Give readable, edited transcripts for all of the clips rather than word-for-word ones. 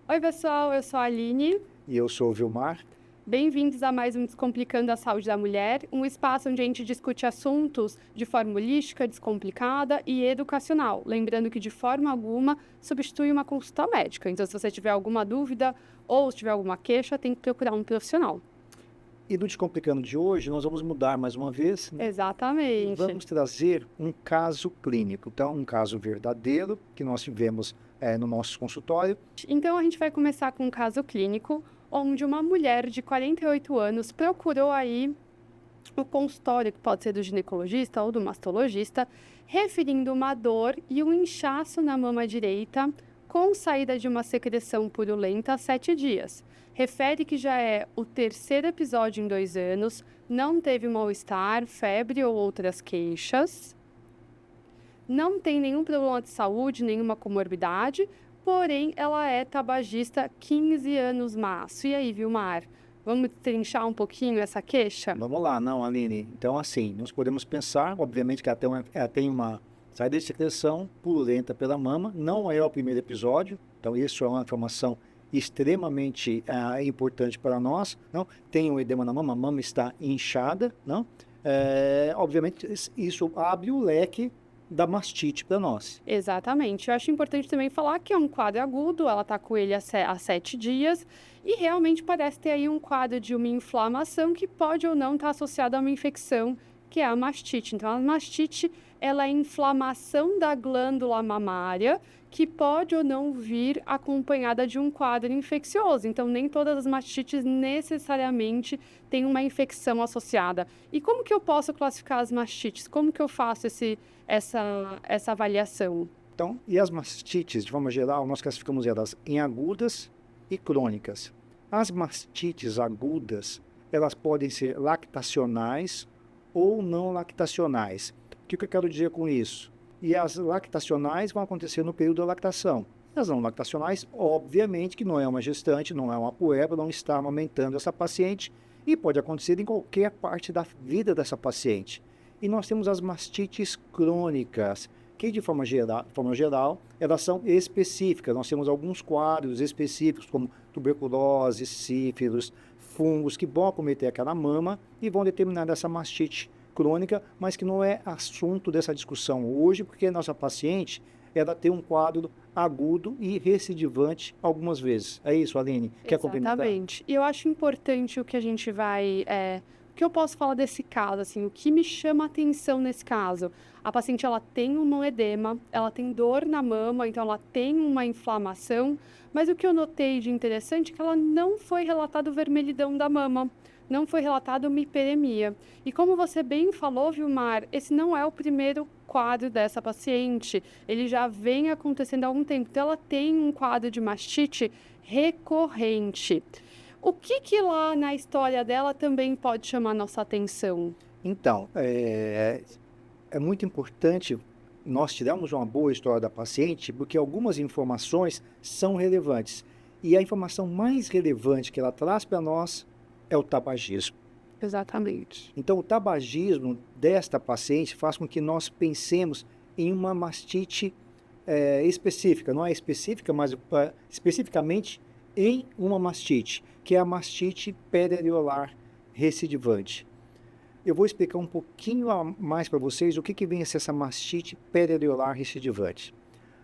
Oi, pessoal, eu sou a Aline. E eu sou o Vilmar. Bem-vindos a mais um Descomplicando a Saúde da Mulher, um espaço onde a gente discute assuntos de forma holística, descomplicada e educacional. Lembrando que, de forma alguma, substitui uma consulta médica. Então, se você tiver alguma dúvida ou se tiver alguma queixa, tem que procurar um profissional. E no Descomplicando de hoje, nós vamos mudar mais uma vez. Exatamente. Vamos trazer um caso clínico. Então, um caso verdadeiro que nós tivemos no nosso consultório. Então, a gente vai começar com um caso clínico, onde uma mulher de 48 anos procurou aí o consultório, que pode ser do ginecologista ou do mastologista, referindo uma dor e um inchaço na mama direita com saída de uma secreção purulenta há 7 dias. Refere que já é o 3º episódio em 2 anos, não teve mal-estar, febre ou outras queixas, não tem nenhum problema de saúde, nenhuma comorbidade, porém ela é tabagista 15 anos maço. E aí, Vilmar, vamos trinchar um pouquinho essa queixa? Vamos lá, não, Aline. Então, assim, nós podemos pensar, obviamente, que ela tem uma saída de secreção purulenta pela mama, não é o primeiro episódio, então isso é uma informação extremamente importante para nós. Não tem um edema na mama, a mama está inchada, não? Obviamente, isso abre o leque da mastite para nós. Exatamente. Eu acho importante também falar que é um quadro agudo, ela está com ele há 7 dias e realmente parece ter aí um quadro de uma inflamação que pode ou não estar associada a uma infecção, que é a mastite. Então, a mastite, ela é inflamação da glândula mamária, que pode ou não vir acompanhada de um quadro infeccioso. Então, nem todas as mastites necessariamente têm uma infecção associada. E como que eu posso classificar as mastites? Como que eu faço essa avaliação? Então, e as mastites, de forma geral, nós classificamos elas em agudas e crônicas. As mastites agudas, elas podem ser lactacionais ou não lactacionais. O que eu quero dizer com isso? E as lactacionais vão acontecer no período da lactação. As não lactacionais, obviamente, que não é uma gestante, não é uma puérpera, não está amamentando essa paciente e pode acontecer em qualquer parte da vida dessa paciente. E nós temos as mastites crônicas, que de forma geral, elas são específicas. Nós temos alguns quadros específicos, como tuberculose, sífilis, fungos, que vão acometer aquela mama e vão determinar essa mastite crônica, mas que não é assunto dessa discussão hoje, porque a nossa paciente, ela tem um quadro agudo e recidivante algumas vezes. É isso, Aline? Quer complementar? Exatamente. E eu acho importante o que a gente vai... O que eu posso falar desse caso, assim, o que me chama a atenção nesse caso? A paciente, ela tem um edema, ela tem dor na mama, então ela tem uma inflamação, mas o que eu notei de interessante é que ela não foi relatado vermelhidão da mama, não foi relatado uma hiperemia. E como você bem falou, Vilmar, esse não é o primeiro quadro dessa paciente, ele já vem acontecendo há algum tempo, então ela tem um quadro de mastite recorrente. O que lá na história dela também pode chamar nossa atenção? Então, é muito importante nós tirarmos uma boa história da paciente, porque algumas informações são relevantes. E a informação mais relevante que ela traz para nós é o tabagismo. Exatamente. Então, o tabagismo desta paciente faz com que nós pensemos em uma mastite específica. Não é específica, mas especificamente em uma mastite, que é a mastite periareolar recidivante. Eu vou explicar um pouquinho mais para vocês o que vem a ser essa mastite periareolar recidivante.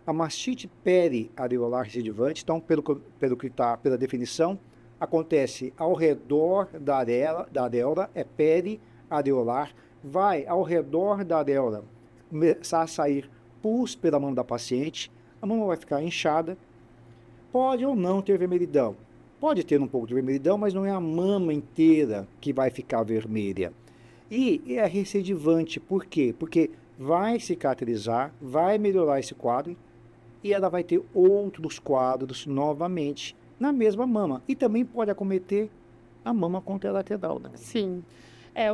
A mastite periareolar recidivante, então, pelo que está pela definição, acontece ao redor da areola, é periareolar, vai ao redor da areola, começar a sair pus pela mão da paciente, a mão vai ficar inchada, pode ou não ter vermelhidão. Pode ter um pouco de vermelhidão, mas não é a mama inteira que vai ficar vermelha. E é recidivante, por quê? Porque vai cicatrizar, vai melhorar esse quadro e ela vai ter outros quadros novamente na mesma mama. E também pode acometer a mama contralateral, né? Sim.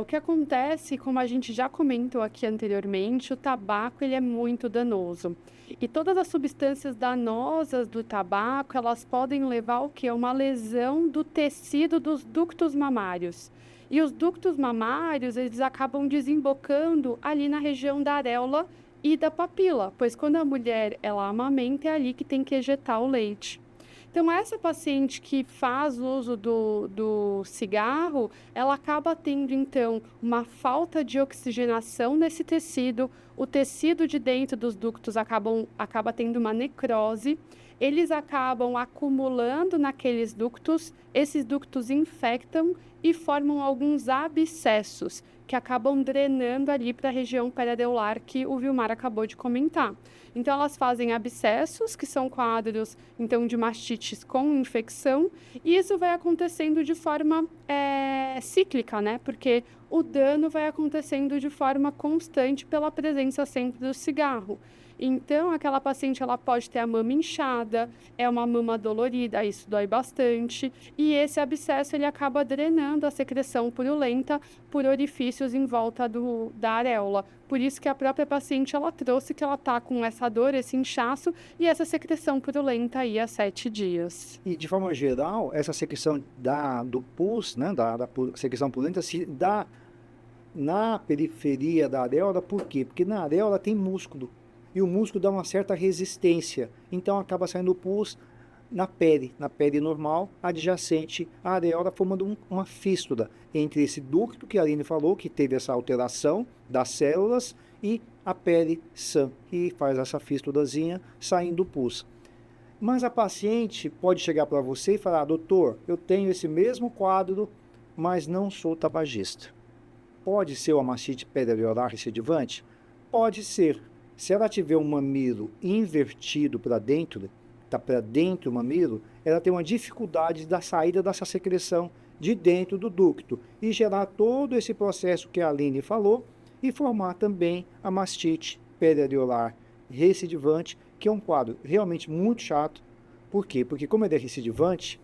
O que acontece, como a gente já comentou aqui anteriormente, o tabaco ele é muito danoso. E todas as substâncias danosas do tabaco, elas podem levar ao quê? Uma lesão do tecido dos ductos mamários. E os ductos mamários, eles acabam desembocando ali na região da areola e da papila, pois quando a mulher ela amamenta, é ali que tem que ejetar o leite. Então, essa paciente que faz uso do cigarro, ela acaba tendo, então, uma falta de oxigenação nesse tecido, o tecido de dentro dos ductos acaba tendo uma necrose, eles acabam acumulando naqueles ductos, esses ductos infectam e formam alguns abscessos, que acabam drenando ali para a região periareolar que o Vilmar acabou de comentar. Então, elas fazem abscessos, que são quadros, então, de mastites com infecção, e isso vai acontecendo de forma cíclica, né? Porque o dano vai acontecendo de forma constante pela presença sempre do cigarro. Então, aquela paciente ela pode ter a mama inchada, é uma mama dolorida, isso dói bastante, e esse abscesso ele acaba drenando a secreção purulenta por orifícios em volta da areola. Por isso que a própria paciente ela trouxe que ela está com essa dor, esse inchaço e essa secreção purulenta aí há 7 dias. E, de forma geral, essa secreção do pus, né, da secreção purulenta, se dá na periferia da areola. Por quê? Porque na areola tem músculo. E o músculo dá uma certa resistência, então acaba saindo o pus na pele normal, adjacente à areola, formando uma fístula entre esse ducto que a Aline falou, que teve essa alteração das células, e a pele sã, que faz essa fístulazinha saindo o pus. Mas a paciente pode chegar para você e falar: doutor, eu tenho esse mesmo quadro, mas não sou tabagista. Pode ser uma mastite periareolar recidivante? Pode ser. Se ela tiver um mamilo invertido para dentro, está para dentro o mamilo, ela tem uma dificuldade da saída dessa secreção de dentro do ducto e gerar todo esse processo que a Aline falou e formar também a mastite periareolar recidivante, que é um quadro realmente muito chato. Por quê? Porque como ele é recidivante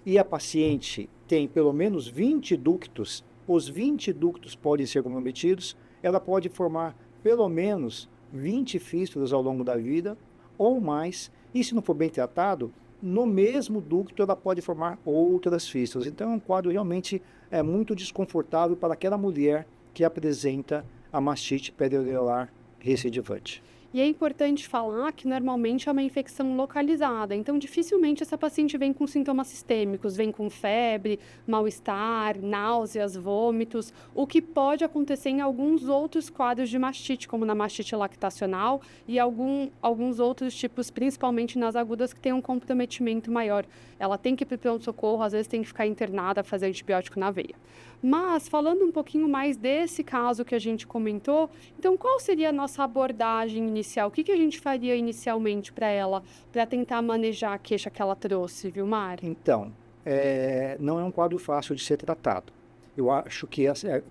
e a paciente tem pelo menos 20 ductos, os 20 ductos podem ser comprometidos, ela pode formar pelo menos 20 fístulas ao longo da vida, ou mais, e se não for bem tratado, no mesmo ducto ela pode formar outras fístulas. Então é um quadro realmente muito desconfortável para aquela mulher que apresenta a mastite periareolar recidivante. E é importante falar que normalmente é uma infecção localizada, então dificilmente essa paciente vem com sintomas sistêmicos, vem com febre, mal-estar, náuseas, vômitos, o que pode acontecer em alguns outros quadros de mastite, como na mastite lactacional e alguns outros tipos, principalmente nas agudas, que têm um comprometimento maior. Ela tem que ir para o pronto-socorro, às vezes tem que ficar internada, fazer antibiótico na veia. Mas, falando um pouquinho mais desse caso que a gente comentou, então qual seria a nossa abordagem inicial? O que a gente faria inicialmente para ela, para tentar manejar a queixa que ela trouxe, Vilmar? Então, não é um quadro fácil de ser tratado. Eu acho que,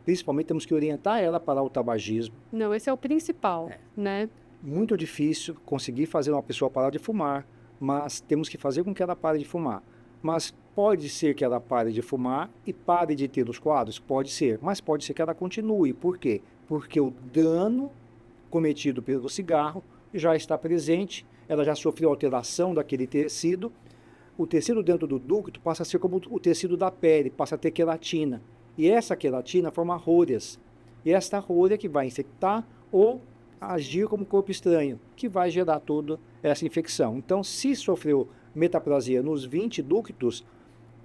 principalmente, temos que orientar ela para o tabagismo. Não, esse é o principal, né? Muito difícil conseguir fazer uma pessoa parar de fumar, mas temos que fazer com que ela pare de fumar. Mas pode ser que ela pare de fumar e pare de ter os quadros? Pode ser, mas pode ser que ela continue. Por quê? Porque o dano cometido pelo cigarro já está presente, ela já sofreu alteração daquele tecido. O tecido dentro do ducto passa a ser como o tecido da pele, passa a ter queratina. E essa queratina forma rolhas. E esta rolha que vai infectar ou agir como corpo estranho, que vai gerar toda essa infecção. Então, se sofreu metaplasia nos 20 ductos,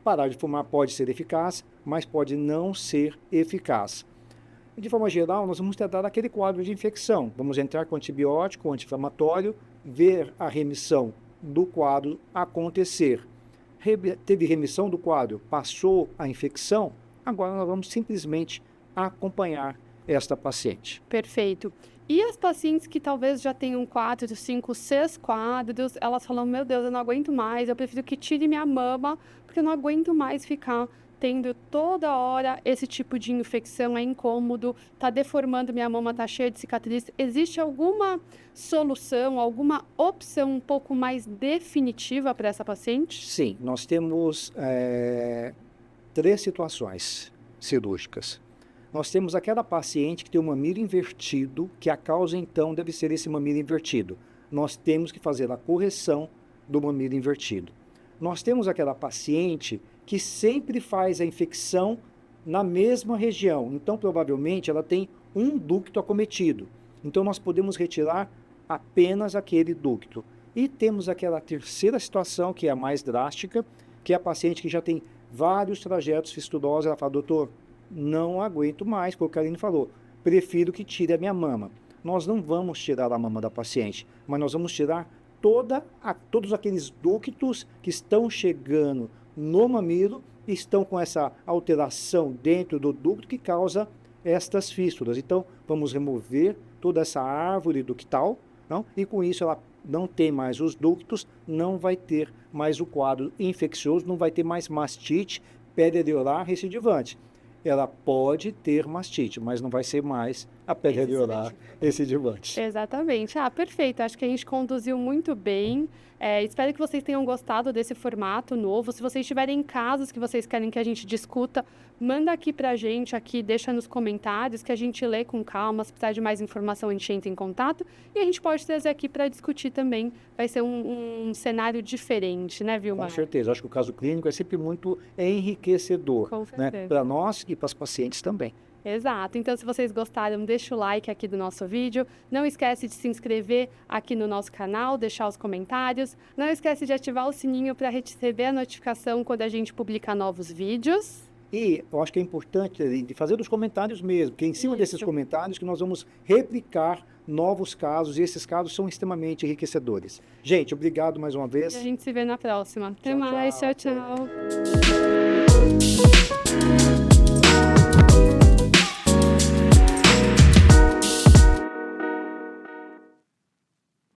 parar de fumar pode ser eficaz, mas pode não ser eficaz. De forma geral, nós vamos tratar aquele quadro de infecção. Vamos entrar com antibiótico, anti-inflamatório, ver a remissão do quadro acontecer. Teve remissão do quadro, passou a infecção, agora nós vamos simplesmente acompanhar esta paciente. Perfeito. E as pacientes que talvez já tenham 4, 5, 6 quadros, elas falam: meu Deus, eu não aguento mais, eu prefiro que tire minha mama, porque eu não aguento mais ficar tendo toda hora esse tipo de infecção, é incômodo, tá deformando minha mama, tá cheia de cicatriz. Existe alguma solução, alguma opção um pouco mais definitiva para essa paciente? Sim, nós temos 3 situações cirúrgicas. Nós temos aquela paciente que tem um mamilo invertido, que a causa então deve ser esse mamilo invertido. Nós temos que fazer a correção do mamilo invertido. Nós temos aquela paciente que sempre faz a infecção na mesma região. Então, provavelmente, ela tem um ducto acometido. Então, nós podemos retirar apenas aquele ducto. E temos aquela terceira situação, que é a mais drástica, que é a paciente que já tem vários trajetos fistulosos. Ela fala, doutor, não aguento mais, como o Karine falou, prefiro que tire a minha mama. Nós não vamos tirar a mama da paciente, mas nós vamos tirar todos aqueles ductos que estão chegando no mamilo e estão com essa alteração dentro do ducto que causa estas fístulas. Então, vamos remover toda essa árvore ductal, não? E com isso ela não tem mais os ductos, não vai ter mais o quadro infeccioso, não vai ter mais mastite perioral recidivante. Ela pode ter mastite, mas não vai ser mais a perioral recidivante. Exatamente. Ah, perfeito. Acho que a gente conduziu muito bem. Espero que vocês tenham gostado desse formato novo. Se vocês tiverem casos que vocês querem que a gente discuta, manda aqui pra gente, aqui, deixa nos comentários que a gente lê com calma. Se precisar de mais informação, a gente entra em contato. E a gente pode trazer aqui para discutir também. Vai ser um cenário diferente, né, Vilmar? Com certeza. Acho que o caso clínico é sempre muito enriquecedor, Com né? certeza. Para nós e para os pacientes também. Exato. Então, se vocês gostaram, deixa o like aqui do nosso vídeo. Não esquece de se inscrever aqui no nosso canal, deixar os comentários. Não esquece de ativar o sininho para receber a notificação quando a gente publicar novos vídeos. E eu acho que é importante de fazer os comentários mesmo, porque é em cima desses Isso. comentários que nós vamos replicar novos casos, e esses casos são extremamente enriquecedores. Gente, obrigado mais uma E vez. a gente se vê na próxima. Até Tchau, mais. tchau. Tchau, tchau.